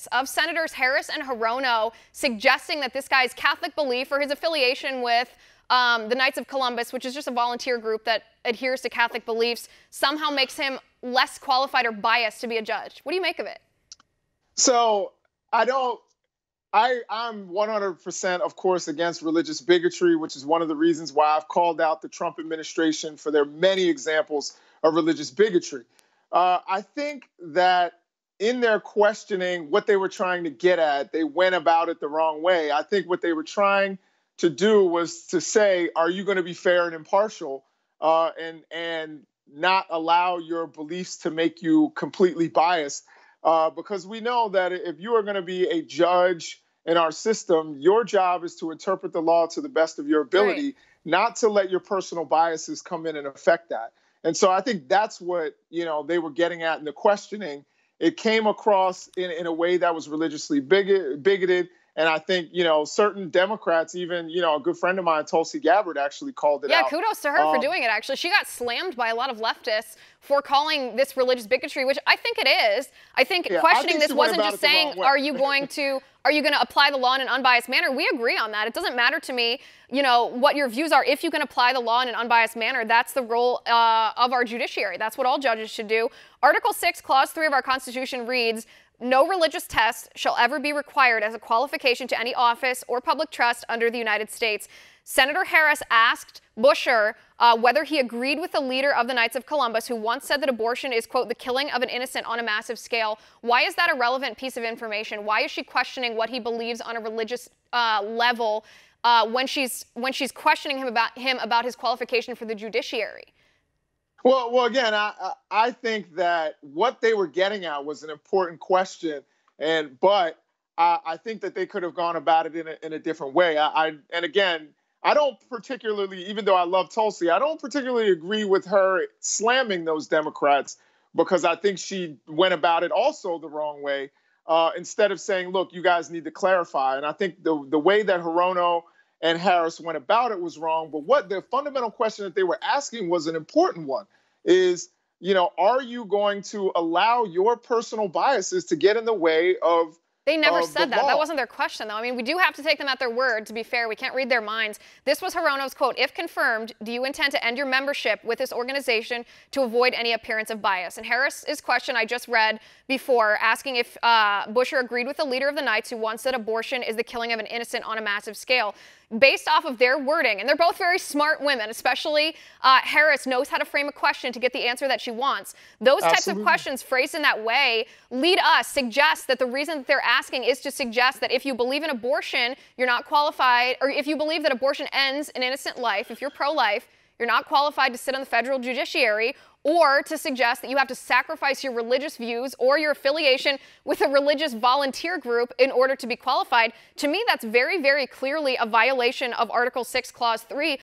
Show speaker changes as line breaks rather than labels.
of Senators Harris and Hirono suggesting that this guy's Catholic belief or his affiliation with the Knights of Columbus, which is just a volunteer group that adheres to Catholic beliefs, somehow makes him less qualified or biased to be a judge. What do you make of it?
So I'm 100%, of course, against religious bigotry, which is one of the reasons why I've called out the Trump administration for their many examples of religious bigotry. I think that in their questioning what they were trying to get at, they went about it the wrong way. I think what they were trying to do was to say, are you going to be fair and impartial and not allow your beliefs to make you completely biased? Because we know that if you are going to be a judge in our system, your job is to interpret the law to the best of your ability, right, not to let your personal biases come in and affect that. And so I think that's what, they were getting at in the questioning. It came across in a way that was religiously bigoted. And I think, certain Democrats, even, a good friend of mine, Tulsi Gabbard, actually called it out.
Yeah, kudos to her for doing it, actually. She got slammed by a lot of leftists for calling this religious bigotry, which I think it is. I think questioning this wasn't just saying, are you going to apply the law in an unbiased manner? We agree on that. It doesn't matter to me, what your views are. If you can apply the law in an unbiased manner, that's the role of our judiciary. That's what all judges should do. Article 6, Clause 3 of our Constitution reads, no religious test shall ever be required as a qualification to any office or public trust under the United States. Senator Harris asked Busher whether he agreed with the leader of the Knights of Columbus, who once said that abortion is, quote, the killing of an innocent on a massive scale. Why is that a relevant piece of information? Why is she questioning what he believes on a religious level when she's questioning him about his qualification for the judiciary?
Well, again, I think that what they were getting at was an important question, but I think that they could have gone about it in a different way. And again, I don't particularly, even though I love Tulsi, I don't particularly agree with her slamming those Democrats, because I think she went about it also the wrong way. Instead of saying, look, you guys need to clarify. And I think the way that Hirono and Harris went about it was wrong. But what the fundamental question that they were asking was an important one, is, are you going to allow your personal biases to get in the way of
They never said that. That wasn't their question, though. I mean, we do have to take them at their word, to be fair. We can't read their minds. This was Hirono's quote, if confirmed, do you intend to end your membership with this organization to avoid any appearance of bias? And Harris's question I just read before, asking if Busher agreed with the leader of the Knights who once said abortion is the killing of an innocent on a massive scale. Based off of their wording, and they're both very smart women, especially Harris knows how to frame a question to get the answer that she wants. Those types of questions phrased in that way suggest that the reason that they're asking is to suggest that if you believe in abortion, you're not qualified, or if you believe that abortion ends an innocent life, if you're pro-life, you're not qualified to sit on the federal judiciary, or to suggest that you have to sacrifice your religious views or your affiliation with a religious volunteer group in order to be qualified. To me, that's very, very clearly a violation of Article 6, Clause 3,